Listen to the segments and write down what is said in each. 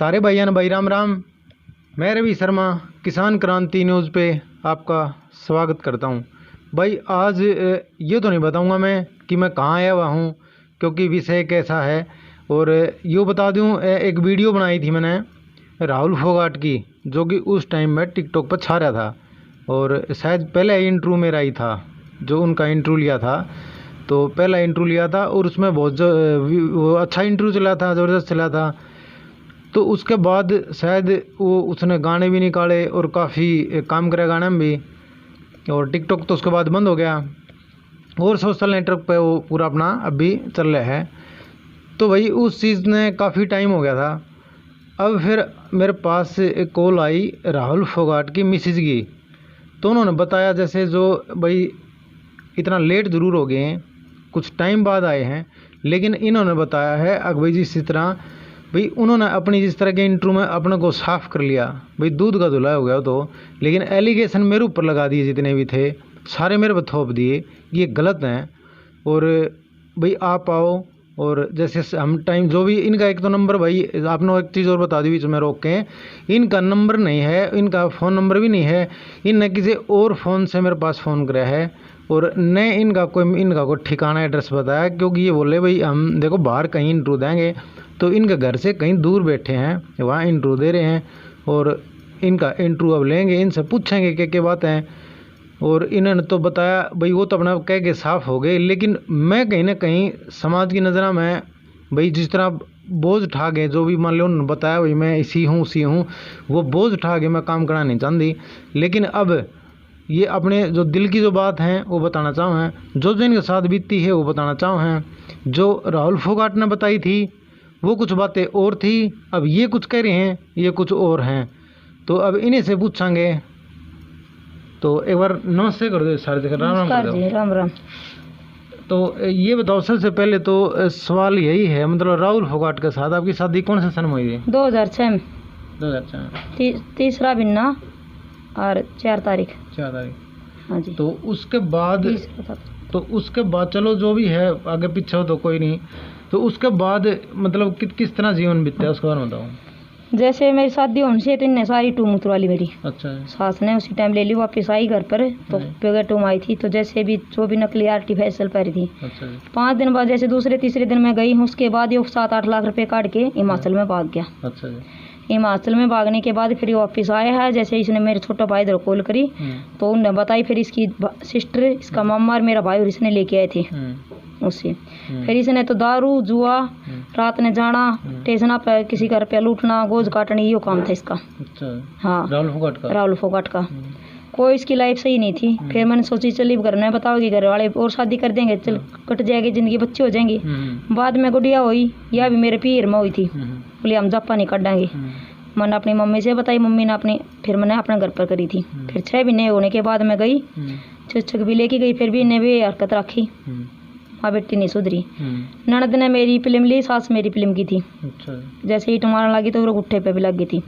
सारे भाइयों ने भाई राम राम। मैं रवि शर्मा किसान क्रांति न्यूज़ पे आपका स्वागत करता हूं। भाई आज ये तो नहीं बताऊंगा मैं कि मैं कहाँ आया हुआ हूँ, क्योंकि विषय कैसा है। और यूँ बता दूं, एक वीडियो बनाई थी मैंने राहुल फोगाट की, जो कि उस टाइम में टिकटॉक पर छा रहा था। और शायद पहला इंटरव्यू मेरा ही था, जो उनका इंटरव्यू लिया था। तो पहला इंटरव्यू लिया था और उसमें बहुत वो अच्छा इंटरव्यू चला था, ज़बरदस्त चला था। तो उसके बाद शायद वो उसने गाने भी निकाले और काफ़ी काम करे गाने में भी। और टिकटॉक तो उसके बाद बंद हो गया और सोशल नेटवर्क पे वो पूरा अपना अभी चल रहा है। तो भाई उस चीज़ ने काफ़ी टाइम हो गया था। अब फिर मेरे पास एक कॉल आई राहुल फोगाट की मिसेज की। तो उन्होंने बताया जैसे जो भाई इतना लेट ज़रूर हो गए हैं, कुछ टाइम बाद आए हैं, लेकिन इन्होंने बताया है अगवई जी इसी तरह भाई उन्होंने अपनी जिस तरह के इंटरव्यू में अपने को साफ कर लिया। भाई दूध का धुला हो गया तो, लेकिन एलिगेशन मेरे ऊपर लगा दिए, जितने भी थे सारे मेरे पर थोप दिए, ये गलत हैं। और भाई आप आओ और जैसे हम टाइम जो भी इनका एक तो नंबर, भाई आपने एक चीज़ और बता दी बीच में रोक के, इनका नंबर नहीं है, इनका फ़ोन नंबर भी नहीं है। इनने किसी और फ़ोन से मेरे पास फ़ोन कराया है और न इनका कोई ठिकाना एड्रेस बताया, क्योंकि ये बोले भाई हम देखो बाहर कहीं इंटरव्यू देंगे तो इनके घर से कहीं दूर बैठे हैं, वहाँ इंटरव्यू दे रहे हैं और इनका इंटरव्यू अब लेंगे, इनसे पूछेंगे क्या बात है। और इन्होंने तो बताया भाई वो तो अपना कह के साफ हो गए, लेकिन मैं कहीं ना कहीं समाज की नज़र में भाई जिस तरह बोझ उठा के, जो भी मान लो उन्होंने बताया भाई मैं इसी हूँ, वो बोझ उठा के मैं काम करना नहीं चाहती। लेकिन अब ये अपने जो दिल की जो बात है वो बताना चाहूँ हैं, जो इनके साथ बीती है वो बताना चाहूँ हैं। जो राहुल फोगाट ने बताई थी वो कुछ बातें और थी, अब ये कुछ कह रहे हैं, ये कुछ और हैं। तो अब इन्हीं से पूछांगे। तो एक बार नमस्ते कर दो सारे, राम राम कर दो। राम राम। तो ये बताओ, सबसे पहले तो सवाल यही है, मतलब राहुल फोगाट के साथ आपकी शादी कौन से सन में हुई थी? 2006 में। 2006 तीसरा महीना और 4 तारीख। हाँ जी। तो उसके बाद चलो जो भी है आगे पीछे हो तो कोई नहीं। तो उसके बाद मतलब किस तरह जीवन बीतता है उसके बारे में बताओ। जैसे मेरी शादी होने से तो इनने सारी टूम उतरवा ली मेरी। अच्छा। सास ने उसी टाइम ले ली, वापस आई घर पर तो बगैर टूम आई थी। तो जैसे भी जो भी नकली आर्टिफिशियल पैरी थी। अच्छा। 5 दिन बाद जैसे दूसरे तीसरे दिन मैं गई हूँ, उसके बाद ये 7-8 लाख रुपए काट के हिमाचल में भाग गया। अच्छा। हिमाचल में भागने के बाद फिर वापस आया है। जैसे इसने मेरे छोटा भाई इधर कॉल करी तो उन्होंने बताई, फिर इसकी सिस्टर, इसका मामा और मेरा भाई और इसने लेके आए थे उससे। फिर इसने तो दारू जुआ, रात ने जाना स्टेशन पे, किसी घर पे लूटना, गोज काटनी, ये काम था इसका। अच्छा। हाँ, राहुल फोगाट का। कोई इसकी लाइफ सही नहीं थी। फिर मैंने सोची चलिए घर में बताओगी, घर वाले और शादी कर देंगे, चल कट जाएगी जिंदगी, बच्चे हो जाएंगी। बाद में गुड़िया हुई, यह भी मेरे पीर में हुई थी, बोले हम जापा नहीं काटेंगे। मैंने अपनी मम्मी से बताई, मम्मी ने अपनी, फिर मैंने अपने घर पर करी थी। फिर 6 महीने होने के बाद मैं गई, शिक्षक भी लेके गई, फिर भी इन्हें भी हरकत रखी। माँ बेटी नहीं सुधरी। ननद ने मेरी फिल्म ली, सास मेरी फिल्म की थी। अच्छा। जैसे ईट मारने लगी तो वो गुट्ठे पे भी लग गई थी।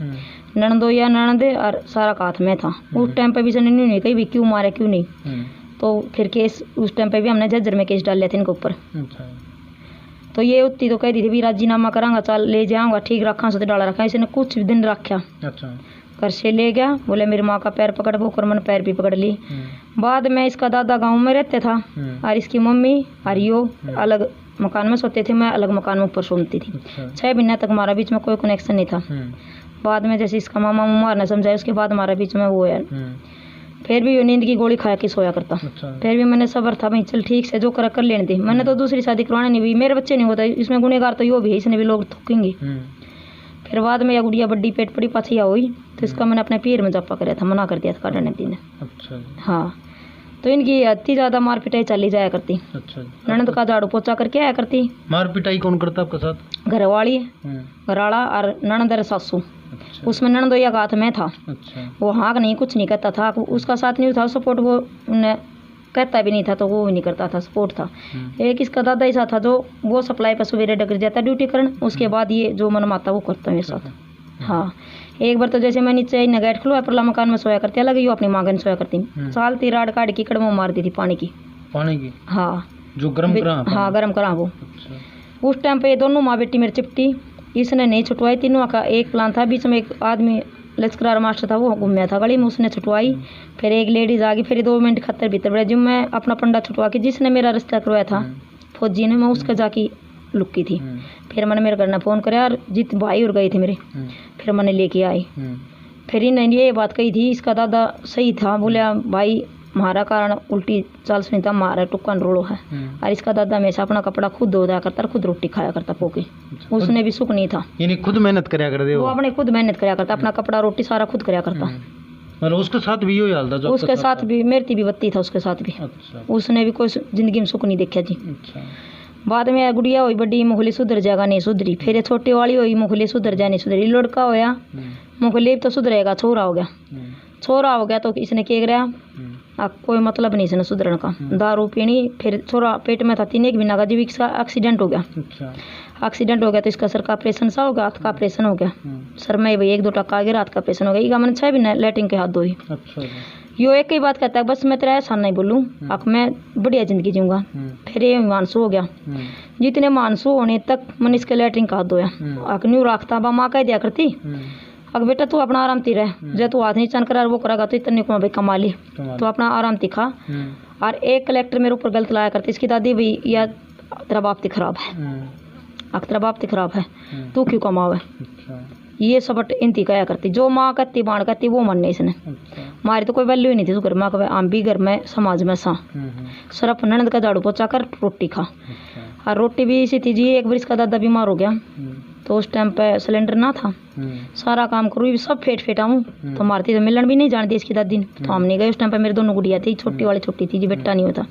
ननदो या ननद और सारा हाथ में था। उस टाइम पे भी सनी नहीं कही भी क्यों मारे क्यों नहीं। तो फिर केस उस टाइम पे भी हमने झज्जर में केस डाल लिया था इनके ऊपर। तो ये उतनी तो कह दी थी भी राजीनामा करांगा, चल ले जाऊंगा, ठीक रखा सो डाला रखा। इसने कुछ दिन रखा। अच्छा। घर से ले गया, बोले मेरी माँ का पैर पकड़, वो कर, मैंने पैर भी पकड़ ली। बाद में इसका दादा गांव में रहते था और इसकी मम्मी और यो अलग मकान में सोते थे, मैं अलग मकान में ऊपर सोती थी। 6 महीने तक हमारा बीच में कोई कनेक्शन नहीं था। बाद में जैसे इसका मामा मुमा ने समझाया, उसके बाद हमारे बीच में वो है। फिर भी नींद की गोली खा के सोया करता। फिर भी मैंने सब्र था, भाई चल ठीक से जो कर लेने दे। मैंने तो दूसरी शादी करवाने नहीं हुई, मेरे बच्चे नहीं होता इसमें, गुनेगार तो यो भी है, इसने भी लोग थूकेंगे। फिर बाद में यह गुड़िया बड्डी पेट पड़ी पछिया हुई तो इसका मैंने अपने पीर में जापा कराया था, मना कर दिया था काटने दिन। अच्छा। हाँ। तो इनकी इतनी ज्यादा मार पिटाई चली जाया करती। अच्छा। ननद का झाड़ू पोछा करके आया करती। मार पिटाई कौन करता आपके साथ? घरवाली, घरवाला और ननद और सासू। अच्छा। उसमें ननदोया का हाथ में था। अच्छा। वो हाँ नहीं कुछ नहीं करता था, उसका साथ नहीं था, सपोर्ट वो कहता भी नहीं था, तो वो भी नहीं करता था, सपोर्ट था। एक इसका दादा ऐसा था जो वो सप्लाई पर सवेरे डगर जाता ड्यूटी करने, उसके बाद ये जो मन माता वो करता मेरे साथ। हाँ। एक बार तो जैसे मैं नीचे नगैट खुलवा परला मकान में सोया करती, अलग ही अपनी माँ में सोया करती। सालती राड काट की कड़मो मार दी थी पानी की। हाँ, जो गर्म करा। हाँ, गर्म करा वो। उस टाइम पे ये दोनों माँ बेटी मेरी चिपटी इसने नहीं छुटवाई। तीनों का एक प्लान था, बीच में एक आदमी लश्करार मास्टर था, वो घूमया था गली में, उसने छुटवाई। फिर एक लेडीज आ गई, फिर 2 मिनट खत्तर भीतर बड़े जो मैं अपना पंडा छुटवा के, जिसने मेरा रिश्ता करवाया था फौजी ने, मैं उसके जाके लुकी थी। फिर मैंने मेरे घर ने फ़ोन कराया और जित भाई और गए थे मेरे, फिर मैंने लेके आई। फिर इन्होंने ये बात कही थी, इसका दादा सही था, बोले भाई हमारा कारण उल्टी चाल सुनी था, हमारा टुक्कन रोलो है। और इसका दादा हमेशा अपना कपड़ा खुद धोया करता, खुद रोटी खाया करता पोके, उसने भी सुख नहीं था। यानी खुद मेहनत कराया कर दे, वो अपने खुद मेहनत कराया करता, अपना कपड़ा रोटी सारा खुद कराया करता। मतलब उसके साथ भी यही हाल था? उसके साथ भी मेरी भी बत्ती था, उसके साथ भी। अच्छा। उसने भी कोई जिंदगी में सुख नहीं देखा जी। अच्छा। बाद में गुड़िया हुई बड़ी, मुखली सुधर जाएगा, नहीं सुधरी। फिर छोटी वाली हुई, मुखली सुधर जाए, नहीं सुधरी। लड़का होया, मुखली तो सुधरेगा, छोरा हो गया। छोरा हो गया तो इसने क्या कराया, कोई मतलब नहीं इसने सुधरने का, दारू पीनी। फिर छोरा पेट में था 3 महीना का, जब इसका एक्सीडेंट हो गया। एक्सीडेंट हो गया तो इसका सर का ऑपरेशन सा हो गया, हाथ का ऑपरेशन हो गया। सर में भाई 1-2 टक्का आ गया, हाथ का ऑपरेशन हो गया। इगा मैंने 6 महीने लैट्रिन के हाथ धोई। यो एक ही बात कहता है, बस मैं तेरा ऐसा नहीं बोलूँ, अब मैं बढ़िया जिंदगी जीऊँगा। फिर ये मानसू हो गया। जितने मानसू होने तक मैंने इसके लैट्रिन का हाथ धोया। न्यू रखता बा, माँ कह दिया करती, अगर बेटा तू अपना आराम ती रह, जब तू हाथ नहीं चन करा वो करेगा तो इतने को भाई कमा ली, तो अपना आराम तिखा। और एक कलेक्टर मेरे ऊपर गलत लाया करती, इसकी दादी भाई या तेरा बाप ती खराब है, तेरा बाप ती खराब है, तू क्यों कमावे, ये सब इनती कहा करती। जो माँ कहती बाण कहती वो मनने इसने। हमारी तो कोई वैल्यू ही नहीं थी घर में, कहे आम भी घर में समाज में सा सिर्फ ननद का झाड़ू पोछा कर रोटी खा। और रोटी भी इसी थी जी। एक बार इसका दादा बीमार हो गया तो उस टाइम पे सिलेंडर ना था, सारा काम करूँ सब फेट आऊँ तो मारती, तो मिलन भी नहीं जानती इसकी दादी ने, तो हम नहीं गए। उस टाइम पे मेरे दोनों गुड़िया थी, छोटी वाली छोटी थी जी, बेटा नहीं होता।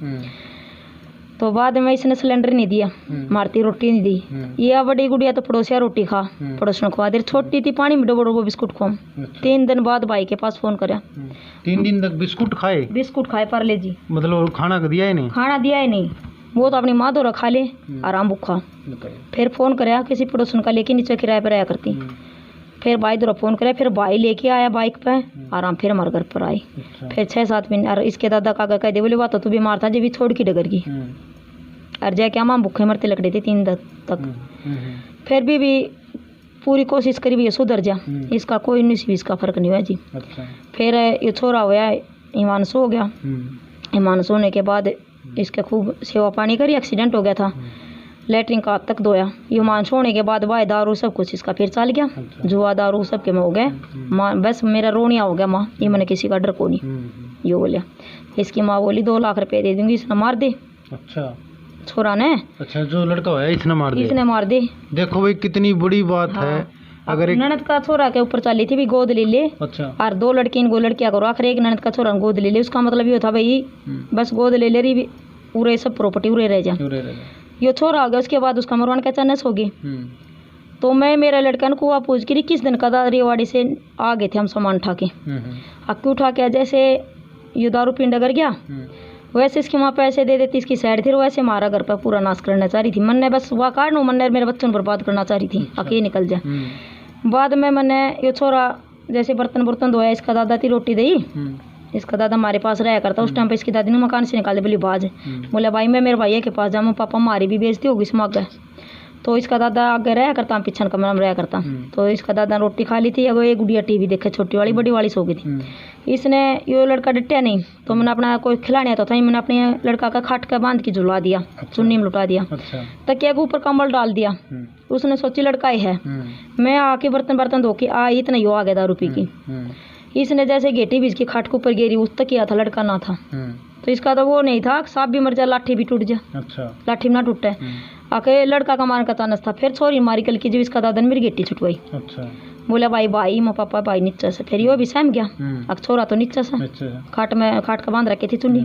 तो बाद में इसने सिलेंडर नहीं दिया, मारती रोटी नहीं दी। ये बड़ी गुड़िया तो पड़ोसिया रोटी खा, पड़ोसियों खवा दे। छोटी थी पानी में डोबो डोबो बिस्कुट खाऊं। 3 दिन बाद भाई के पास फोन कराया। 3 दिन तक बिस्कुट खाए? बिस्कुट खाए पार्ले जी। मतलब खाना दिया ही नहीं? खाना दिया ही नहीं, वो तो अपनी माँ दो रखा ले, आराम भूखा। फिर फोन कराया किसी पड़ोसन का, लेके नीचे किराए पर आया करती। फिर भाई दो फोन कराया, फिर भाई लेके आया बाइक पे, आराम फिर हमारे घर पर आई। फिर 6-7 महीने। और इसके दादा काका कह दे, बोले बात तो तू बीमार था, जब भी छोड़ की डगर की। और जाके हम भूखे मरते लग रहे थे 3 दिन तक। फिर भी पूरी कोशिश करी भी सुधर जा, इसका कोई नहीं, इसका फर्क नहीं हुआ जी। फिर ये छोरा हुआ, हिमांशु हो गया। हिमांशु होने के बाद इसके खूब सेवा पानी करी, एक्सीडेंट हो गया था, लैट्रिन का हाथ तक धोया। हिमांशु होने के बाद भाई दारू सब कुछ इसका फिर चल गया, जुआ दारू सब के में हो गए। माँ बस मेरा रोनिया हो गया, माँ ये मैंने किसी का डर को नहीं, ये बोलिया। इसकी माँ बोली 2 लाख रुपए दे दूंगी, इसने मार दे। अच्छा, छोरा ने? अच्छा, जो लड़का है इसने मार दे? इसने मार दे। देखो भाई कितनी बड़ी बात है। अगर एक ननद का छोरा के ऊपर चली थी भी गोद ले ले। अच्छा। और 2 लड़की इनको लड़कियां को आखिर एक ननद का छोरा गोद ले ले, उसका मतलब ये था भाई बस गोद ले रही, पूरे सब प्रॉपर्टी उड़े रह जा। ये छोरा हो गया, उसके बाद उसका मरवान का चानस होगी। तो मैं मेरे लड़का ने कुआ पूछ के 21 दिन का रेवाड़ी से आ गए थे हम सामान उठा के। अक्की उठा के जैसे ये दारू पिंड अगर गया, वैसे इसकी माँ पैसे दे देती, इसकी साइड थी, वैसे हमारा घर पर पूरा नाश करना चाह रही थी। मन ने बस वह काट मन ने मेरे बच्चों को बर्बाद करना चाह रही थी, अकेले निकल जाए। बाद में मैंने ये छोरा जैसे बर्तन धोया, इसका दादा थी रोटी दी, इसका दादा हमारे पास रहा करता। उस टाइम पे इसकी दादी ने मकान से निकाल दे, बोली बाज, बोला भाई मैं मेरे भैया के पास जाऊँ, पापा हमारी भी बेइज्जती होगी इसमें आगे। तो इसका दादा आगे रहा करता, पीछे कमरा में रहा करता। तो इसका दादा रोटी खा ली थी, अब एक गुड़िया टीवी देखे, छोटी वाली, बड़ी वाली सो गई थी। इसने ये लड़का डटया नहीं, तो मैंने अपना कोई खिलाने तो था, मैंने अपने लड़का का खाट के बांध के झुला दिया। अच्छा। चुन्नी में लुटा दिया। अच्छा। तकिया के ऊपर कंबल डाल दिया। उसने सोची लड़का ही है। मैं आके बर्तन धो के आई, इतना यो आ गया दारू पी की। इसने जैसे गेटी बीज की खाट के ऊपर गिरी, उस तकिया था, लड़का ना था। तो इसका तो वो नहीं था, सांप भी मर जाए, लाठी भी टूट जाए। अच्छा। लाठी में ना टूटे। आके लड़का का मारने का तानस था। फिर छोरी मारी कल की, जब इसका दादा ने मेरी गेटी छुटवाई। अच्छा। बोला भाई मैं पापा भाई नीचे से। फिर यो भी सहम गया, अब छोरा तो नीचे से खाट का बांध रखी थी चुन्नी,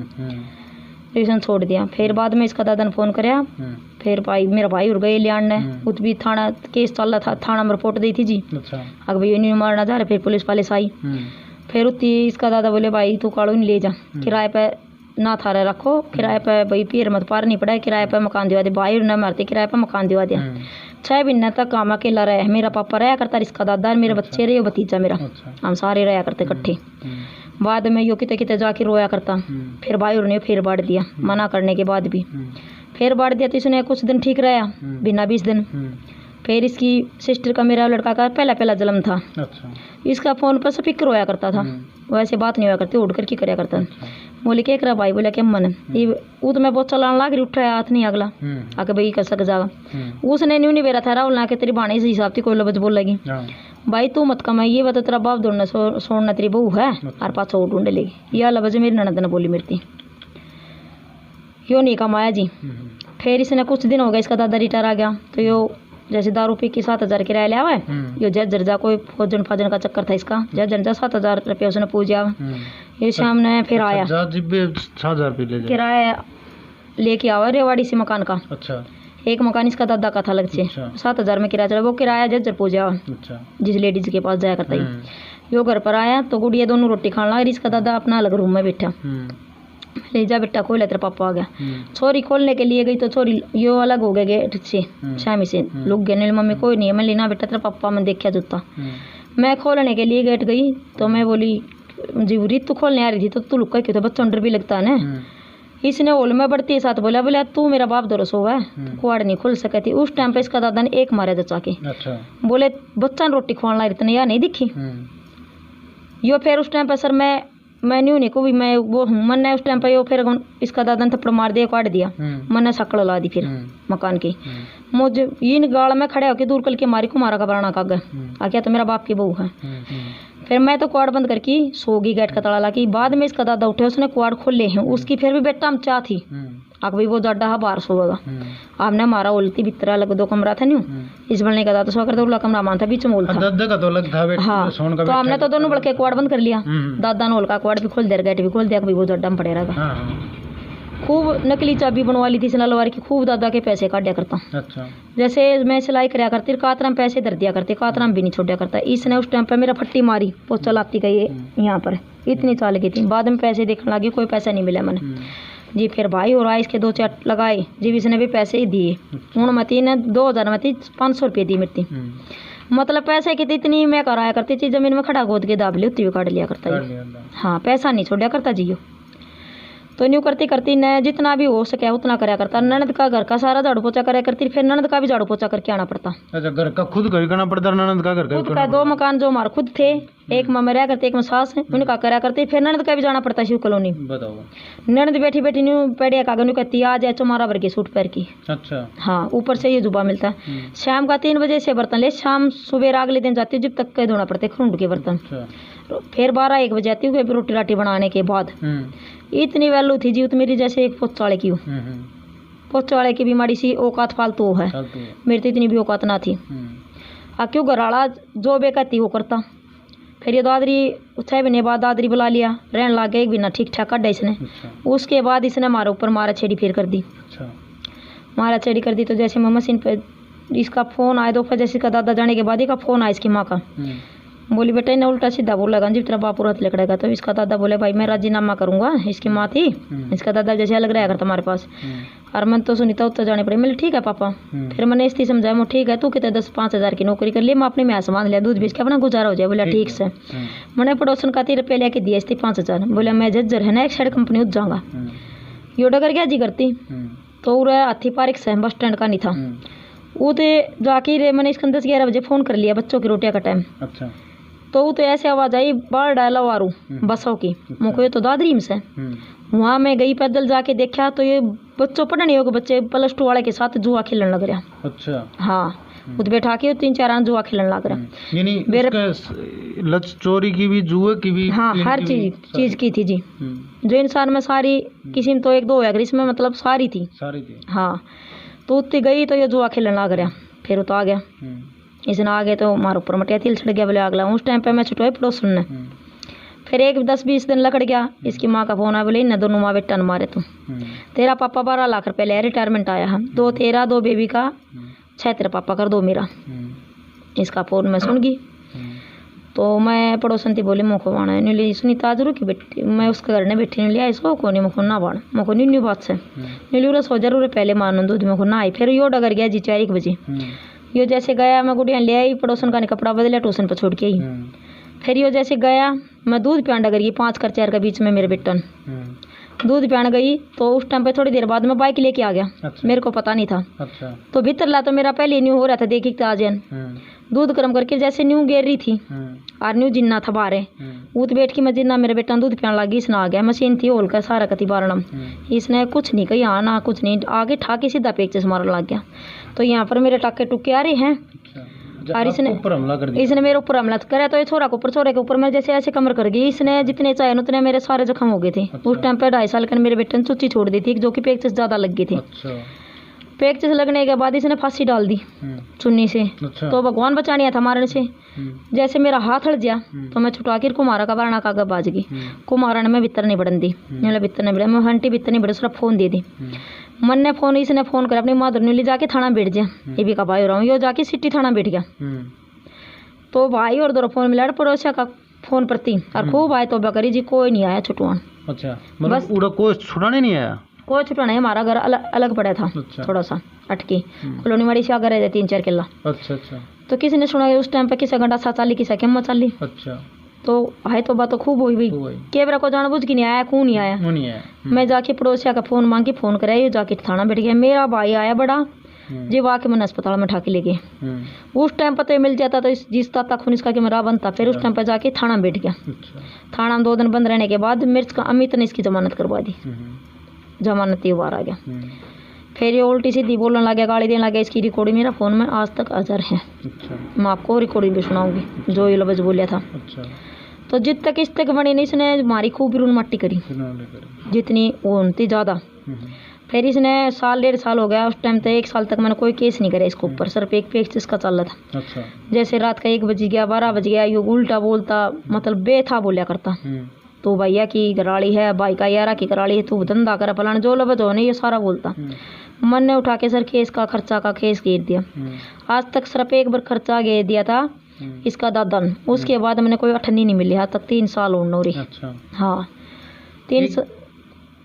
तो इसने छोड़ दिया। फिर बाद में इसका दादा ने फोन कराया, फिर भाई मेरा भाई उड़ गए ले आने, उत भी थाना केस चल रहा था, थाना में रिपोर्ट दी थी जी। अच्छा। अगर भाई नहीं मारना जा रहा, फिर पुलिस वाले आई। फिर उतनी इसका दादा बोले भाई तू काड़ो नहीं ले जा, किराए पे ना थारा रखो, किराए पे भाई पीर मत पार नहीं पड़ा, किराए पे मकान दिवा दे। भाई न मारते, किराए पे मकान दिवा दिया। 6 महीने तक हम अकेला रहे, मेरा पापा रहा करता, इसका दादा, मेरे बच्चे रहे, भतीजा मेरा, हम सारे रहा करते इकट्ठे। बाद में यो किते जाके रोया करता। फिर भाई ने फिर बांट दिया, मना करने के बाद भी फिर बांट दिया। तो इसने कुछ दिन ठीक रहा, बिना 20 दिन। फिर इसकी सिस्टर का मेरा लड़का का पहला जन्म था। अच्छा। इसका फ़ोन पर स्पीकर रोया करता था, वैसे बात नहीं हुआ करती, उड़ कर की कराया करता। बोले क्या करा भाई, बोला कि मन ये वो तो मैं बहुत चलाने लाग रही, उठा हाथ नहीं अगला आके भाई कर सक जागा। उसने नहीं बेरा था राहुल ना के तेरी बाणी से हिसाब थी कोई लबज बोल लगी भाई तू मत कमा, ये बता तेरा बाप दौड़ना छोड़ना तेरी बहू है और पाछा वो ढूंढे लेगी। यह लबज मेरी ननद ने बोली मेरी यो नहीं कमाया जी। फिर इसने कुछ दिन हो गए, इसका दादा रिटायर आ गया तो यो जैसे दारू पी के 7,000 किराया लिया हुआ है। यो जज्जर जा कोई फौजन फाजन का चक्कर था इसका, जज्जर जा 7,000 रुपये उसने पूजा। ये शाम ने फिर आया 7,000 किराया लेके आवा रेवाड़ी से मकान का। अच्छा। एक मकान इसका दादा का था अलग से। 7,000 में किराया चला, वो किराया जज्जर पूजा। अच्छा। जिस लेडीज के पास जाया करता है यो घर पर आया तो गुड़िया दोनों रोटी खाने लगा, इसका दादा अपना अलग रूम में बैठा। ले जा बेटा खोल, तेरा पापा आ गया। छोरी खोलने के लिए गई तो छोरी यो अलग हो गए गेट से, शामी से लुक गए। मम्मी कोई नहीं है, मैं लेना बेटा तेरा पापा मैं देखा जूता। मैं खोलने के लिए गेट गई तो मैं बोली जी रीत तू खोलने आ रही थी तो तू लुका क्यों था, बच्चों डर भी लगता है ना। इसने होल में बढ़ती साथ बोला तू मेरा बाप दरस हुआ है, कुआड़ नहीं खोल सके थी। उस टाइम पे इसका दादा ने एक मारा जचा के। अच्छा। बोले बच्चा ने रोटी खोलना रही तने या नहीं दिखी यो। फिर उस टाइम पे सर मैं नहीं को भी मैं वो हूँ मन ने उस टाइम पे यो फिर इसका दादा ने थप्पड़ मार दिया, काट दिया। मैंने शक्ल ला दी फिर मकान की। मुझे इन गाड़ में खड़े होकर दूर कल के मारी को मारा का बराना का गया आ गया तो मेरा बाप की बहू है। फिर मैं तो कुआड़ बंद करके सो गई, गेट का ताला ला के। बाद में इसका दादा उठे, उसने कुआड़ खोले हैं उसकी। फिर भी बेटा हम चाह थी आग भाई वो जाडा बाहर सोगा। आपने हमारा उल्टी भीतर अलग 2 कमरा था न्यू, इस बनने का दादा सो कर उला कमरा मान था बीच में था। दादा का तो अलग था हाँ तो हमने तो दोनों बड़के कुआड़ बंद कर लिया। दादा ने होल का कुआड़ भी खोल दिया, गेट भी खोल दिया, वो जाडा में पड़े रहा। खूब नकली चाबी बनवा ली थी नलवार की, खूब दादा के पैसे काटा करता। अच्छा। जैसे मैं सिलाई कराया करती कातरा में पैसे धर दिया करती, कातरा में भी नहीं छोड़ा करता। इसने उस टाइम पर मेरा फट्टी मारी, पोचा लाती गई यहाँ पर, इतनी चाल गई थी। बाद में पैसे देखने लगी, कोई पैसा नहीं मिला मैंने जी। फिर भाई और आइस के 2 चट लगाए जी, इसने भी पैसे ही दिए। हूँ मती ने 2000 में 500 रुपये दी मिलती। मतलब पैसे की इतनी मैं कराया करती थी, जमीन में खड़ा गोद के दाब ली उतनी काट लिया करता। हाँ पैसा नहीं छोड़ा करता जी। तो न्यू करती करती न जितना भी हो सके उतना कराया करता। ननद का घर का सारा झाड़ू पोछा कराया करती, फिर ननद का भी झाड़ू पोछा करके आना पड़ता। अच्छा। घर का खुद करना पड़ता, ननद का घर खुद का 2 मकान जो हमारे खुद थे, एक में रहा करते एक में सास है, उनका कराया करती। फिर ननद का भी जाना पड़ता शिव कॉलोनी। बताओ। ननद बैठी बैठी न्यू पेड़िया कागज न्यू कहती आ जाए चमारा भर के सूट पैर की। अच्छा। हाँ ऊपर से ये जुबा मिलता है। शाम का 3 बजे से बर्तन ले, शाम सुबह अगले दिन जाती हूँ जब तक धोना पड़ते खरूंड के बर्तन। फिर 12-1 बजे आती हूँ रोटी राटी बनाने के बाद। इतनी वैल्यू थी जी मेरी जैसे एक पोच वाले की हो। पोच वाले की भी माड़ी सी औकात फालतू है, मेरी तो इतनी भी औकात ना थी। क्यों घराड़ा जो बेकती वो करता। फिर ये दादरी 6 महीने बाद दादरी बुला लिया, रहने लग गया 1 महीना ठीक ठाक काटा इसने। उसके बाद इसने हमारे ऊपर मारा छेड़ी फिर कर दी। मारा छेड़ी कर दी तो जैसे मैं मशीन पे इसका फ़ोन आया दोपहर, जैसे इसका दादा जाने के बाद इसका फ़ोन आया इसकी माँ का। बोली बेटा इन्हें उल्टा सीधा बोला जी तेरा बाप हाथ लकड़ेगा। तो इसका दादा बोले भाई मैं राजीनामा करूंगा। इसकी माँ थी, इसका दादा जैसे अलग रहा करता हमारे पास। और मैं तो सुनीता उत्तर जाने पड़े। मैं ठीक है पापा। फिर मैंने इसलिए समझाया मैं ठीक है तू कितने 10-5 हज़ार की नौकरी कर ली, मैं अपने में सामान लिया दूध बेच के अपना गुजारा हो जाए। बोला ठीक से। मैंने पड़ोसन का 3 रुपये लेके दिया इसलिए 5,000। बोला मैं जज्जर है ना एक साइड कंपनी उठ जाऊँगा। यो डगर क्या जी करती तो हाथी पार्क से बस स्टैंड का नहीं था वो तो जाके मैंने इसके 10-11 बजे फ़ोन कर लिया बच्चों की रोटियाँ का टाइम। अच्छा। तो वो तो ऐसे आवाज़ आई बाहर डाला वारू बसों की। मुझको ये तो दादरी से वहाँ मैं गई पैदल जाके देखा तो ये बच्चों पढ़ने होगा बच्चे +2 वाले के साथ जुआ खेलने लग रहा। अच्छा। हाँ उधर बैठा के 3-4 आन जुआ खेलने लग रहा। यानी लच चोरी की भी जुए की भी। हाँ हर चीज की थी जी। जो इंसान में सारी किसी तो 1-2 है इसमें मतलब सारी थी। हाँ तो उत्ती गई तो ये जुआ खेलने लग रहा। फिर तो आ गया इसने आगे तो हमारे ऊपर मटिया तिल चढ़ गया। बोले अगला उस टाइम पे मैं छुटवाई पड़ोसन ने। फिर 10-20 दिन लकड़ गया। इसकी माँ का फोन आया बोले इन दोनों माँ बेटा ने मारे तुम। तेरा पापा 12 लाख रुपये ले रिटायरमेंट आया है, 2 तेरा 2 बेबी का 6 तेरा पापा कर 2 मेरा। इसका फोन मैं सुन गई तो मैं पड़ोसन थी बोली मुँह को बाण है नीली सुनीता जरूर की बेटी। मैं उसके घर ने बैठी नहीं लिया इसको को नहीं मुँह ना बाण मुँह न्यू बात से नीली रस हो जरूर पहले मानो दूध मुँह ना आई। फिर यो डगर गया जी 4 बजे। यो जैसे गया मैं गुड़िया ले आई पड़ोसन का कपड़ा बदला ट्यूशन पर छोड़ के आई। फिर यो जैसे गया मैं दूध पियान डगर गई 5 कर 4 के बीच में मेरे बेटन दूध पियान गई तो उस टाइम पे थोड़ी देर बाद में बाइक लेके आ गया। अच्छा। मेरे को पता नहीं था। अच्छा। तो भीतर ला तो मेरा पहले न्यू हो रहा था, देखी आज दूध गर्म करके जैसे न्यू गिर रही थी और न्यू जिन्ना था बारे ऊत बैठ की मैं जिन्ना मेरे बेटा दूध पियान लगी। इसने आ गया, मशीन थी होल का सारा कति बारणम। इसने कुछ नहीं कही, हाँ ना कुछ नहीं, आगे ठाके सीधा पेचस मारने लग गया। तो यहाँ पर मेरे टाके टुके आ रहे हैं और इसने मेरे ऊपर हमला करे। तो ये छोरे के ऊपर मैं जैसे ऐसे कमर कर गई। इसने जितने चाहे उतने मेरे सारे जख्म हो गए थे। उस टाइम पे 2.5 साल के मेरे बेटे ने चुच्ची छोड़ दी थी जो कि पेचस ज्यादा लग गई थी। पेचस लगने के बाद इसने फांसी डाल दी चुन्नी से। तो भगवान बचानिया था मारने से। जैसे मेरा हाथ हट गया तो मैं छुटा के कुमारा का बारणा का बाज गई। कुमारा ने मैं भीतर नहीं बढ़न दी, भीतर नहीं बढ़ा, मैं हंटी भीतर नहीं बढ़ी, सिर्फ फोन दे दी। मन ने फोन, इसने फोन कर अपनी माधुर ने ले जाके थाना बैठ गया। ये भी का भाई हो रहा हूँ, यो जाके सिटी थाना बैठ गया। तो भाई और दो फोन मिला पड़ोसिया का फोन प्रति और खूब आए तो बकरी जी कोई नहीं आया छुटवान। अच्छा, बस उड़ा कोई छुड़ाने नहीं आया, कोई छुटवाना है। हमारा घर अलग पड़ा था। अच्छा। थोड़ा सा अटकी कॉलोनी वाली से अगर रहे 3-4 किला। अच्छा अच्छा। तो किसी ने सुना उस टाइम पे किसा घंटा 7 चाली किसा केम चाली। अच्छा। तो है तो बात तो खूब हुई भाई, केवरा को जानबूझ के नहीं आया, कौन नहीं आया। मैं जाके पड़ोसिया का फोन मांग के फोन कराया, ये जाके थाना बैठ गया। मेरा भाई आया बड़ा जी, आके मैंने अस्पताल में ठाके ले गए। उस टाइम पर तो मिल जाता तो जिस तक खून इसका कि मेरा बनता। फिर उस टाइम पर जाके थाना बैठ गया। थाना में 2 दिन बंद रहने के बाद मिर्च का अमित ने इसकी जमानत करवा दी। जमानत ही बाहर आ गया। फिर ये उल्टी सीधी बोलने लग गया, गाली देने लग गया। इसकी रिकॉर्डिंग मेरा फ़ोन में आज तक हाजिर है। मैं आपको रिकॉर्डिंग भी सुनाऊंगी जो ये लफ्ज़ बोलिया था। तो जित तक इस तक बनी नहीं, इसने हमारी खूब रून मट्टी करी जितनी वो थी ज़्यादा। फिर इसने 1.5 साल हो गया। उस टाइम तक 1 साल तक मैंने कोई केस नहीं करा इसके ऊपर, सिर्फ एक पेज इसका चल रहा था। अच्छा। जैसे रात का 1 बज गया, 12 बज गया, यो उल्टा बोलता, मतलब बेथा बोलिया करता। तो भैया की कराली है, भाई का यारा की कराली है, तू धंधा कर फलाना जो लफ्ज़ हो नहीं, ये सारा बोलता। मन ने उठा के सर केस का खर्चा का केस घेर दिया। आज तक सिर्फ 1 बार खर्चा घेर दिया था इसका दादा ने। उसके बाद मैंने कोई अठन्नी नहीं मिली। आज तक 3 साल हो नौरी। अच्छा। हाँ 3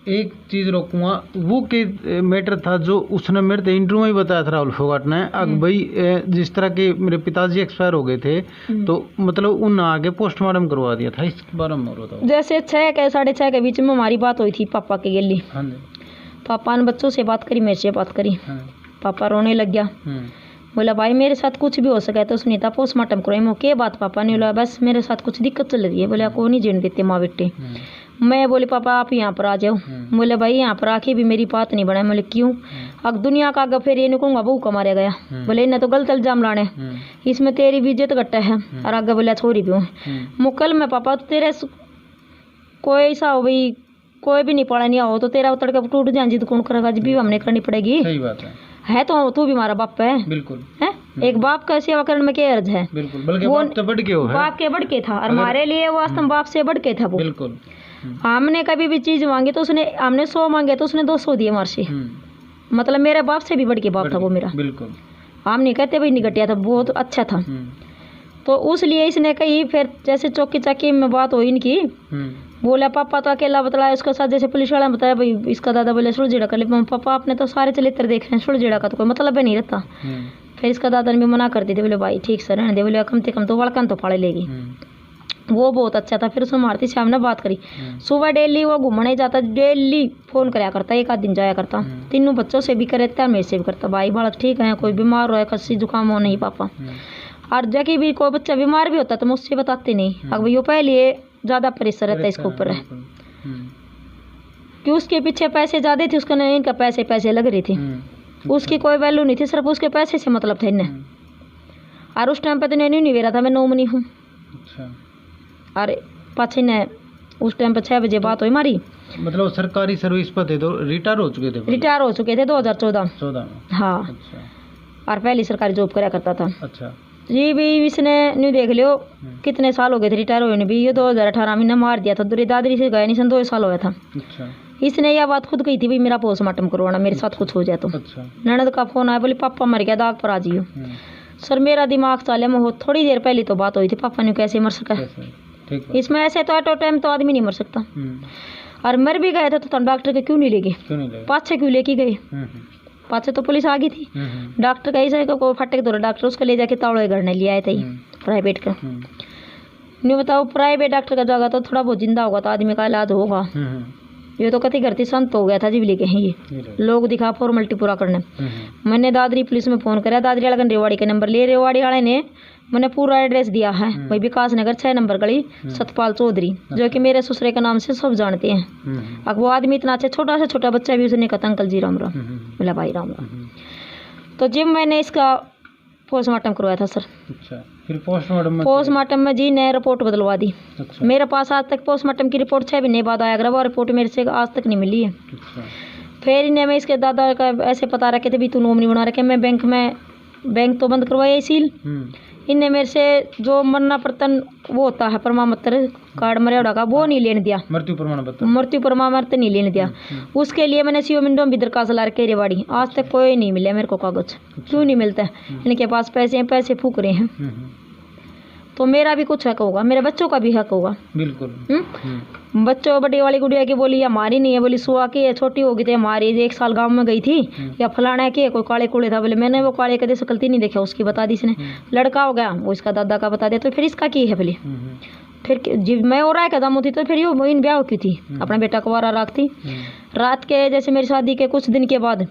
एक चीज रोकूंगा, वो के मैटर था जो उसने मेरे तो इंटरव्यू में ही बताया था राहुल फोगाट ने। अब भाई जिस तरह के मेरे पिताजी एक्सपायर हो गए थे तो मतलब उन आगे पोस्टमार्टम करवा दिया था, इसके बारे में बताओ। जैसे 6 के 6:30 के बीच में हमारी बात हुई थी पापा के गली। पापा ने बच्चों से बात करी, मेरे से बात करी। पापा रोने लग गया, बोला भाई मेरे साथ कुछ भी हो सका तो सुनीता पोस्टमार्टम करो। के बात पापा ने बोला बस मेरे साथ कुछ दिक्कत चल रही है। बोले को नहीं जीने देते माँ बेटे। मैं बोले पापा आप यहाँ पर आ जाओ। बोले भाई यहाँ पर आके भी मेरी बात नहीं बढ़ाए। बोले क्यों? अब दुनिया का आगे फिर ये नहीं कहूँगा बहू का मारा गया। बोले इन्हें तो गलत इल्जाम लाने, इसमें तेरी भी इज्जत घटा है। और आगे बोले छोरी भी मुकल में पापा तो तेरे कोई ऐसा हो भाई कोई भी नहीं पड़ा नहीं हो तो तेरा उतर के टूट जाए जिद कौन करेगा, भी हमने करनी पड़ेगी। सही बात है तो तू भी हमारा बाप है। बिल्कुल है। एक बाप का सेवा करने में क्या अर्ज है? बिल्कुल, बल्कि वो बाप बढ़ के हो है। बाप के बढ़ के था और हमारे लिए वो वास्तव बाप से बढ़ के था वो। बिल्कुल। हमने कभी भी चीज मांगी तो उसने, हमने 100 मांगे तो उसने 200 दिए हमारे से। मतलब मेरे बाप से भी बढ़ के बाप था वो मेरा। बिल्कुल। हम नहीं कहते भाई नहीं घटिया था, बहुत अच्छा था। तो उस लिए इसने कही। फिर जैसे चौकी चाकी में बात हुई इनकी, बोला पापा तो अकेला बतलाया उसके साथ। जैसे पुलिस वाला ने बताया भाई इसका दादा बोले सुलझेड़ा कर ले। पापा आपने तो सारे चरित्र देख रहे हैं, सुलझेड़ा का तो कोई मतलब है नहीं रहता। फिर इसका दादा ने भी मना कर दी थी। बोले भाई ठीक से रहने दे। बोले कम से कम तो वड़कन तो फाड़े लेगी। वो बहुत अच्छा था। फिर उसमें मारती से हमने बात करी। सुबह डेली वो घूमने जाता, डेली फोन कराया करता, 1 आध दिन जाया करता। तीनों बच्चों से भी करे था, मेरे से भी करता। भाई बालक ठीक है, कोई बीमार हो खस्सी जुकाम हो नहीं पापा। और जबकि भी कोई बच्चा बीमार भी होता तो मुझसे बताते नहीं। अब वो पहले ज़्यादा प्रेशर रहता है इसके ऊपर है कि उसके पीछे पैसे ज़्यादा थे, उसका नहीं, इनका पैसे लग रही थी। उसकी कोई वैल्यू नहीं थी, सिर्फ उसके पैसे से मतलब था इन्हें। और उस टाइम पे तो नहीं रहा था, मैं नौमनी हूँ। अरे पाछे ने उस टाइम पे 6 बजे बात हुई हमारी। मतलब सरकारी सर्विस पर थे तो रिटायर हो चुके थे? रिटायर हो चुके थे 2014 में। हाँ। और पहले सरकारी जॉब कराया करता था। अच्छा। जी भी इसने न्यू देख लियो कितने साल हो गए थे रिटायर हुए। भी ये 2018 में मार दिया था। दादरी से गया नहीं, सन 2 साल हुआ था। अच्छा। इसने यह बात खुद कही थी भाई मेरा पोस्टमार्टम करवाना, मेरे साथ कुछ हो जाए तो। अच्छा। ननद का फोन आया, बोली पापा मर गया, दाग पर आ जाइयो। सर मेरा दिमाग चाले में हो, थोड़ी देर पहले तो बात हुई थी, पापा ने कैसे मर सका। इसमें ऐसे तो ऑटो टाइम तो आदमी नहीं मर सकता। और मर भी गए थे तो डॉक्टर के क्यों नहीं ले गए? पाछे क्यों लेके गए? पाछे तो पुलिस आ गई थी। डॉक्टर का ऐसा को फटे के डॉक्टर उसको ले जाके तावड़े घर ले आए थे प्राइवेट का। नहीं बताओ प्राइवेट डॉक्टर का जगह तो थोड़ा बहुत जिंदा होगा तो आदमी का इलाज होगा। ये तो कति करती संत हो गया था जिबली के हैं ये लोग दिखा फॉर्मेलिटी पूरा करने। मैंने दादरी पुलिस में फ़ोन करा, दादरी वाला रेवाड़ी का नंबर ले, रेवाड़ी वाले ने मैंने पूरा एड्रेस दिया है, वही विकास नगर 6 नंबर गली, सतपाल चौधरी, जो कि मेरे ससुरे का नाम से सब जानते हैं। अब वो आदमी इतना अच्छा, छोटा सा छोटा बच्चा भी उसने कहा अंकल जी राम राम, बोला भाई राम राम। तो जब मैंने इसका पोस्टमार्टम करवाया था सर। अच्छा, फिर पोस्टमार्टम में जी ने रिपोर्ट बदलवा दी। अच्छा। मेरे पास आज तक पोस्टमार्टम की रिपोर्ट 6 महीने बाद आया, वो रिपोर्ट मेरे से आज तक नहीं मिली है। अच्छा। फिर इन्हें मैं इसके दादा का ऐसे पता रखे थे भी तू नॉमिनी बना रखे, मैं बैंक तो बंद करवाया सील। इनने मेरे से जो मरना पड़तन वो होता है प्रमाण पत्र कार्ड मर्यादा का, वो नहीं लेने दिया, मृत्यु प्रमाण पत्र नहीं लेने दिया। उसके लिए मैंने सीओ मिंडो भी दरखास्त ला रखी रेवाड़ी, आज तक कोई नहीं मिला मेरे को कागज। क्यों नहीं मिलता है? इनके पास पैसे हैं, पैसे फूक रहे हैं। तो मेरा भी कुछ हक होगा, मेरे बच्चों का भी हक होगा। बिल्कुल। बच्चों बड़ी वाली गुड़िया की बोली हमारी नहीं है, बोली सुआ की है, छोटी होगी थी हमारी, 1 साल गांव में गई थी, या फलाना की कोई काले कूड़े था, बोले मैंने वो काले कदे सकलती नहीं देखा, उसकी बता दी इसने। लड़का हो गया वो इसका दादा का बता दिया, तो फिर इसका की है बोले। फिर जब मैं और कदम होती तो फिर ये इन ब्याह की थी, अपना बेटा कुंवारा रखती। रात के जैसे मेरी शादी के कुछ दिन के बाद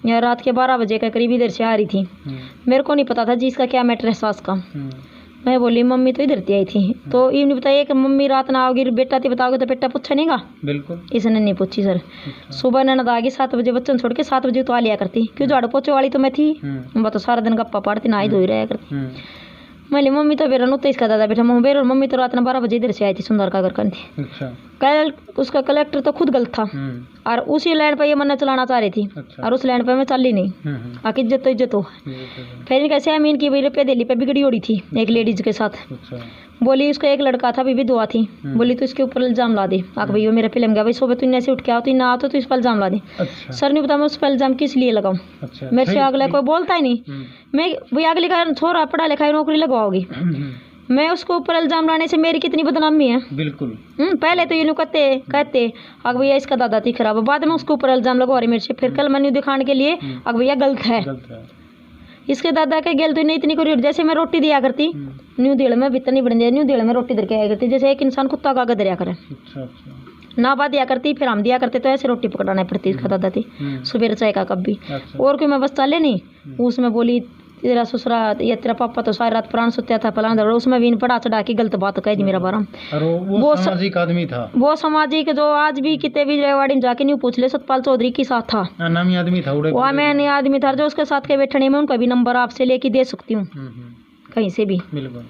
या रात के 12 बजे के करीब इधर से आ रही थी, मेरे को नहीं पता था जी इसका क्या मैटर है सास का। मैं बोली मम्मी तो इधर आई थी, तो ये नहीं बताइए कि मम्मी रात ना आओगी, बेटा थी बताओगे तो बेटा पूछा नहीं गा। बिल्कुल इसने नहीं पूछी सर। सुबह ननद आ गई 7 बजे, बच्चों छोड़ के 7 बजे तो आ लिया करती, क्यों झाड़ू पोछे वाली तो मैं थी, मैं तो सारा दिन गप्पा पाड़ती नहाई धोई रहा करती। मैं मम्मी तो बेरा तो इसका दादा बेटा मम्मी तो रात में 12 बजे इधर से आई थी सुंदर का घर करनी थी। अच्छा। कल उसका कलेक्टर तो खुद गलत था, और उसी लाइन पर ये मन्ना चलाना चाह रही थी। अच्छा। और उस लाइन पर मैं चल ही नहीं, आखिर इज्जत तो इज्जत हो। फिर कैसे अमीन की वही रुपये दिल्ली पे बिगड़ी उड़ी थी एक लेडीज के साथ। अच्छा। बोली उसका एक लड़का था बीबी दुआ थी। बोली तो इसके ऊपर इल्जाम ला दे, आख भाई मेरा फिल्म गया भाई सुबह तू ऐसे उठ के आओ, तो ना आओ तो इस पर इल्जाम ला दे। अच्छा। सर ने बताया मैं उस पर इल्जाम किस लिए लगाऊं। अच्छा। मेरे से अगला कोई बोलता ही नहीं, मैं भाई अगले का छोरा पढ़ा लिखा नौकरी लगवाओगी, मैं उसको ऊपर इल्जाम लाने से मेरी कितनी बदनामी है। बिल्कुल। पहले तो ये कहते अग भैया इसका दादा थी खराब, बाद में उसके ऊपर इल्जाम लगवा रही मेरे से। फिर कल मैंने दिखाने के लिए अग भैया गलत है, इसके दादा के गेल तो नहीं इतनी कोई। जैसे मैं रोटी दिया करती न्यू दिल में भीतर नहीं बन जाए, न्यू दिल में रोटी दर के आया करती, जैसे एक इंसान कुत्ता का दरिया करे। अच्छा। ना बात दिया करती, फिर हम दिया करते, तो ऐसे रोटी पकड़ाना पड़ती इसका दादा थी। सुबह चाय का कप भी। अच्छा। और कोई मैं बस चाले नहीं, उसमें बोली तेरा ससुरा या तेरा पापा तो सारी रात प्राण सुत्या था फलाना, उसमें भी पड़ा चढ़ा के गलत बात कह दी मेरा बारा। वो सामाजिक आदमी था, वो सामाजिक जो आज भी कितने भी रेवाड़ी में जाके नहीं पूछ ले, सतपाल चौधरी के साथ था, नामी आदमी था, वो मैंने आदमी था जो उसके साथ के बैठने में, उनका भी नंबर आपसे लेके दे सकती हूँ कहीं से भी। बिल्कुल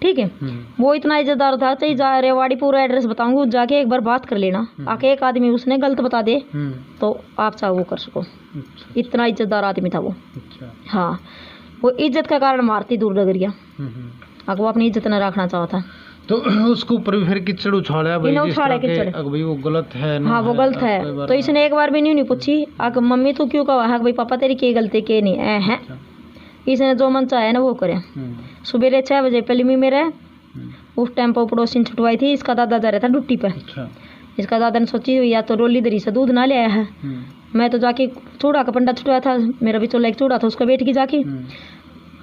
ठीक है। वो इतना इज्जतदार था, चाहिए रेवाड़ी पूरा एड्रेस बताऊंगा, जाके एक बार बात कर लेना, आके एक आदमी उसने गलत बता दे तो आप चाहो वो कर सको। इतना इज्जतदार आदमी था वो। हाँ, वो इज्जत का कारण मारती दूर डगरिया, वो अपनी इज्जत न रखना चाहता, तो उसको ऊपर भी फिर किचड़ उछाड़ा भाई, भाई वो गलत है ना। हाँ वो गलत है, तो इसने एक बार भी नहीं पूछी मम्मी तू क्यों कहा भाई पापा तेरी क्या गलती के नहीं है। इसने जो मन चाहे ना वो करे। सुबह 6 बजे पहले में मेरे उस टाइम पर पड़ोसी छुटवाई थी, इसका दादा जा रहा था ड्यूटी पे। इसका दादा ने सोची या तो रोली दरी से दूध ना ले आया है, मैं तो जाके चूड़ा का पंडा छुटवाया था, मेरा भी चोला एक चूड़ा था उसका बैठ की जाके।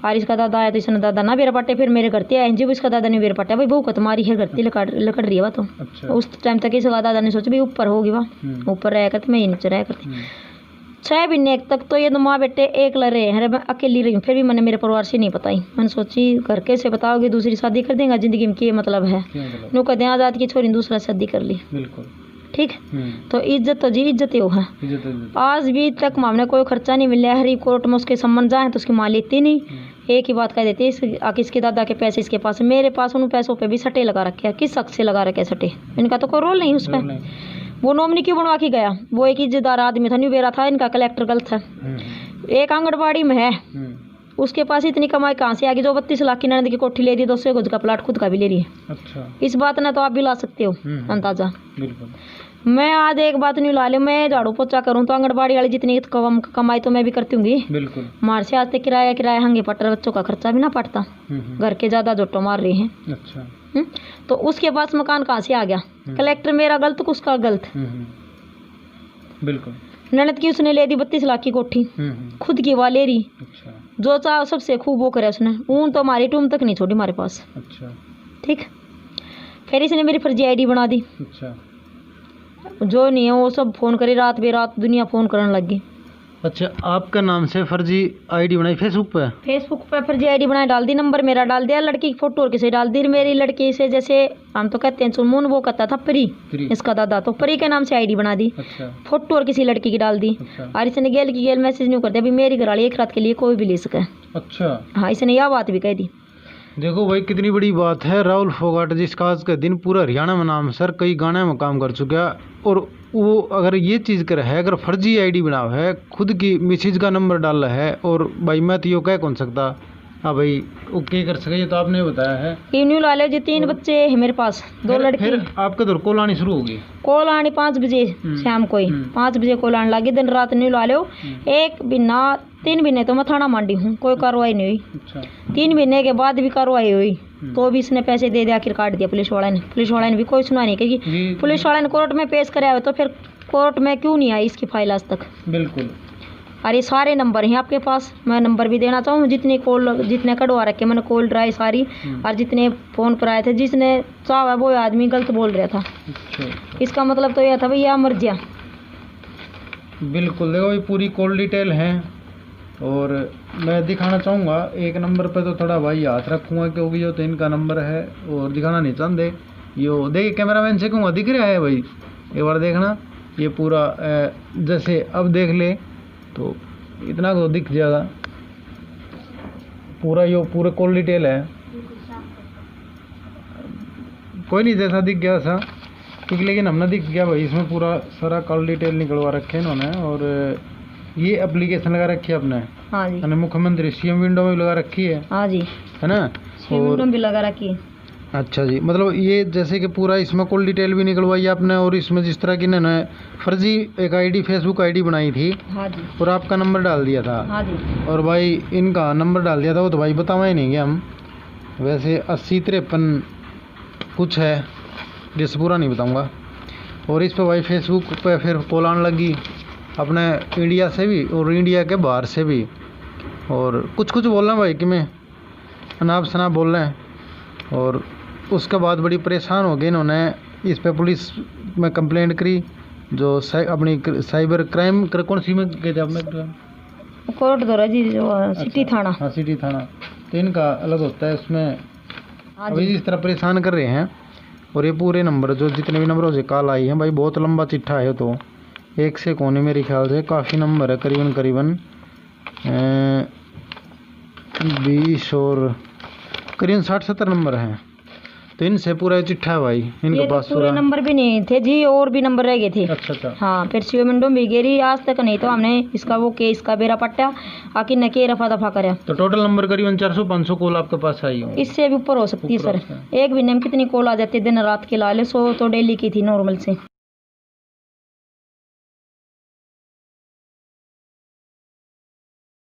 और इसका दादा आया तो इसने दादा ना बेरा पाटे, फिर मेरे करते आए जब इसका दादा ने बेरा पाटा, भाई बहू का तुम्हारी है करती लकड़ रही है वह तो। अच्छा। उस टाइम तक इसका दादा ने सोचा भाई ऊपर होगी वह, ऊपर रहा करती मैं नीचे रहा करती। 6 महीने तक तो ये माँ बेटे एक लड़ रहे हैं, मैं अकेली रही हूँ, फिर भी मैंने मेरे परिवार से नहीं बताई। मैंने सोची घर कैसे बताओगे, दूसरी शादी कर देगा, जिंदगी में क्या मतलब है, नो कहते हैं आजाद की छोरी दूसरा शादी कर ली। बिल्कुल ठीक। तो इज्जत तो जी इज्जत ही है। आज भी तक हमने कोई खर्चा नहीं मिला, हरी कोर्ट में उसके संबंध जाए तो उसकी माँ लेती नहीं, एक ही बात कह देती है इसके दादा के पैसे इसके पास, मेरे पास उन पैसों पे भी सटे लगा रखे हैं, किस शख्स से लगा रखे सटे, इनका तो कोई रोल नहीं उस पर। वो नॉमिनी क्यों बनवा के गया, वो एक इज्जतदार आदमी था, न्यू बेरा था, इनका कलेक्टर गलत है। एक आंगनबाड़ी में है, उसके पास इतनी कमाई कहाँ से आ गई, जो 32 लाख की ननद की कोठी ले दी, 200 गज का प्लाट खुद का भी ले रही है। अच्छा। इस बात ने तो आप भी ला सकते हो अंदाजा। बिल्कुल। मैं आज एक बात नहीं ला ले, मैं झाड़ू पोछा करूँ तो आंगनबाड़ी वाली जितनी कमाई तो मैं भी करती हूँ। बिल्कुल। मार से आज तक किराया हंगे पटर, बच्चों का खर्चा भी ना पड़ता, घर के ज्यादा जोटो मार रहे हैं। अच्छा। तो उसके पास मकान कहाँ से आ गया, कलेक्टर मेरा गलत उसका गलत। बिल्कुल। ननद की उसने ले दी 32 लाख की कोठी, खुद की वह ले रही। अच्छा। जो चाह सबसे खूब वो करे उसने, ऊन तो हमारी टूम तक नहीं छोड़ी हमारे पास। अच्छा। ठीक। फिर इसने मेरी फर्जी आईडी बना दी। अच्छा। जो नहीं है वो सब फोन करे, रात बेरात दुनिया फोन करने लग गई। अच्छा, आपका नाम से फर्जी आईडी बनाई फेसबुक पे फर्जी आईडी बनाई, डाल दी, नंबर मेरा डाल दिया, लड़की की फोटो और किसी डाल दी, मेरी लड़की से जैसे हम तो कहते हैं चुनमुन, वो कहता था परी, इसका दादा, तो परी के नाम से आईडी बना दी। अच्छा। फोटो और किसी लड़की की डाल दी। अच्छा। और इसने गेल की गेल मैसेज नहीं कर दिया, अभी मेरी घरवाली एक रात के लिए कोई भी ले सके। अच्छा। हाँ, इसने यह बात भी कह दी। देखो भाई कितनी बड़ी बात है। राहुल फोगाट जिसका आज का दिन पूरा हरियाणा में नाम सर, कई गाने में काम कर चुका, और वो अगर ये चीज़ कर है, अगर फर्जी आईडी बनाओ है, खुद की मिसेज का नंबर डाला है, और भाई मैं तो यो कह कौन सकता। हाँ भाई, वो क्या कर सके, ये तो आपने बताया है। इवनिंग ला लो जी, 3 बच्चे हैं मेरे पास, 2 लड़के। फिर आपके तो कॉल आनी शुरू होगी? कॉल आनी 5 बजे शाम को ही, 5 बजे कॉल आने लगी, दिन रात नहीं ला लो। 1 महीना 3 महीने तो मैं थाना मांडी हूँ, कोई कार्रवाई नहीं हुई। अच्छा। 3 महीने के बाद भी कार्रवाई हुई, तो भी इसने पैसे दे आखिर काट दिया पुलिस वाले ने भी कोई सुना नहीं, क्योंकि पुलिस वाले ने कोर्ट में पेश कराया हो, तो फिर कोर्ट में क्यों नहीं आई इसकी फाइल आज तक। बिल्कुल। और ये सारे नंबर हैं आपके पास, मैं नंबर भी देना चाहूँ, जितने कटवा रखे मैंने कॉल ड्राई सारी, और जितने फ़ोन पर आए थे, जिसने चाहा वो आदमी गलत बोल रहा था। अच्छा। इसका मतलब तो यह था भाई यह मर गया। बिल्कुल, देखो ये पूरी कॉल डिटेल है, और मैं दिखाना चाहूँगा एक नंबर पे, तो थोड़ा भाई हाथ रखूँगा, क्योंकि जो तो इनका नंबर है, और दिखाना नहीं चाहते। यो देखिए, कैमरामैन से कहूँगा, दिख रहा है भाई, एक बार देखना, ये पूरा जैसे अब देख ले तो इतना तो दिख जाएगा पूरा, यो पूरा कॉल डिटेल है। कोई नहीं, जैसा दिख गया था ठीक, लेकिन हमने दिख गया भाई, इसमें पूरा सारा कॉल डिटेल निकलवा रखे इन्होंने, और ये एप्लीकेशन लगा रखी है अपने। हाँ जी। मुख्यमंत्री सीएम विंडो में भी लगा रखी है। हाँ जी, है ना, सीएम विंडो भी लगा रखी है। अच्छा जी, मतलब ये जैसे कि पूरा इसमें कॉल डिटेल भी निकलवाई आपने, और इसमें जिस तरह की इन्होंने फर्जी एक आईडी फेसबुक आईडी बनाई थी। हाँ जी। और आपका नंबर डाल दिया था। हाँ जी। और भाई इनका नंबर डाल दिया था, वो तो भाई बतावा ही नहीं गया हम, वैसे 8053 कुछ है, जिस पूरा नहीं बताऊंगा। और इस पर भाई फेसबुक पे फिर कॉल आने लगी अपने इंडिया से भी और इंडिया के बाहर से भी, और कुछ बोल रहे हैं भाई कि मैं अनाप शनाप बोल रहे हैं। और उसके बाद बड़ी परेशान हो गए इन्होंने, इस पे पुलिस में कंप्लेंट करी, जो अपनी साइबर क्राइम कौन सी में गए थे आपने? कोर्ट दौरा जी, जो सिटी थाना। हाँ, सिटी थाना। तो इनका अलग होता है उसमें। अभी इस तरह परेशान कर रहे हैं, और ये पूरे नंबर जो जितने भी नंबरों से कॉल आई हैं भाई, बहुत लंबा चिट्ठा है, तो एक से कोने मेरे ख्याल से काफ़ी नंबर है, करीबन 20 और करीबन 60-70 नंबर हैं। तो इनसे पूरा चिट्ठा है भाई इनके पास। पूरे नंबर भी नहीं थे जी, और भी नंबर रह गए थे। अच्छा। हाँ, फिर सीओ विंडो भी गिरी आज तक नहीं, तो हमने इसका वो केस का बेरा पट्टा आखिर न के रफा दफा करे। तो टोटल नंबर करीबन 400-500 कॉल आपके पास आई हो? इससे भी ऊपर हो सकती है सर। एक महीने में कितनी कॉल आ जाती है, दिन रात के लाले 100 तो डेली की थी नॉर्मल से।